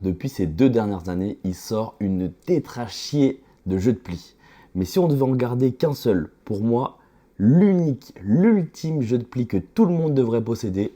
Depuis ces 2 dernières années, il sort une tétrachier de jeux de pli. Mais si on devait en garder qu'un seul, pour moi, l'unique, l'ultime jeu de pli que tout le monde devrait posséder,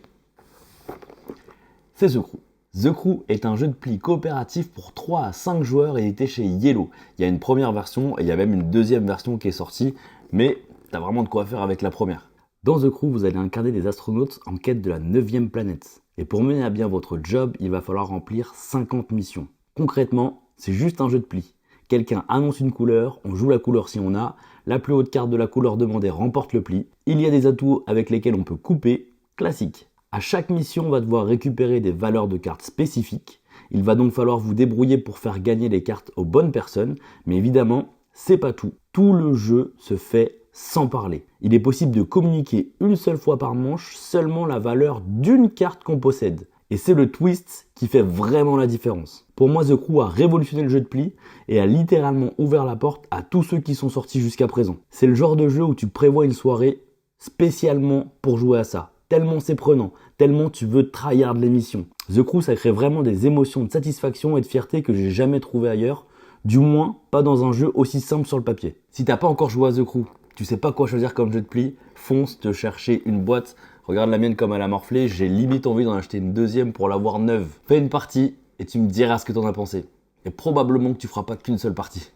c'est The Crew. The Crew est un jeu de pli coopératif pour 3 à 5 joueurs et était chez Yellow. Il y a une première version et il y a même une deuxième version qui est sortie, mais t'as vraiment de quoi faire avec la première. Dans The Crew, vous allez incarner des astronautes en quête de la 9e planète. Et pour mener à bien votre job, il va falloir remplir 50 missions. Concrètement, c'est juste un jeu de pli. Quelqu'un annonce une couleur, on joue la couleur si on a, la plus haute carte de la couleur demandée remporte le pli. Il y a des atouts avec lesquels on peut couper, classique. À chaque mission, on va devoir récupérer des valeurs de cartes spécifiques. Il va donc falloir vous débrouiller pour faire gagner les cartes aux bonnes personnes, mais évidemment, c'est pas tout. Tout le jeu se fait sans parler. Il est possible de communiquer une seule fois par manche seulement la valeur d'une carte qu'on possède. Et c'est le twist qui fait vraiment la différence. Pour moi, The Crew a révolutionné le jeu de pli et a littéralement ouvert la porte à tous ceux qui sont sortis jusqu'à présent. C'est le genre de jeu où tu prévois une soirée spécialement pour jouer à ça. Tellement c'est prenant, tellement tu veux tryhard l'émission. The Crew, ça crée vraiment des émotions de satisfaction et de fierté que j'ai jamais trouvé ailleurs, du moins pas dans un jeu aussi simple sur le papier. Si t'as pas encore joué à The Crew, tu sais pas quoi choisir comme jeu de pli, fonce te chercher une boîte. Regarde la mienne comme elle a morflé, j'ai limite envie d'en acheter une deuxième pour l'avoir neuve. Fais une partie et tu me diras ce que t'en as pensé. Et probablement que tu feras pas qu'une seule partie.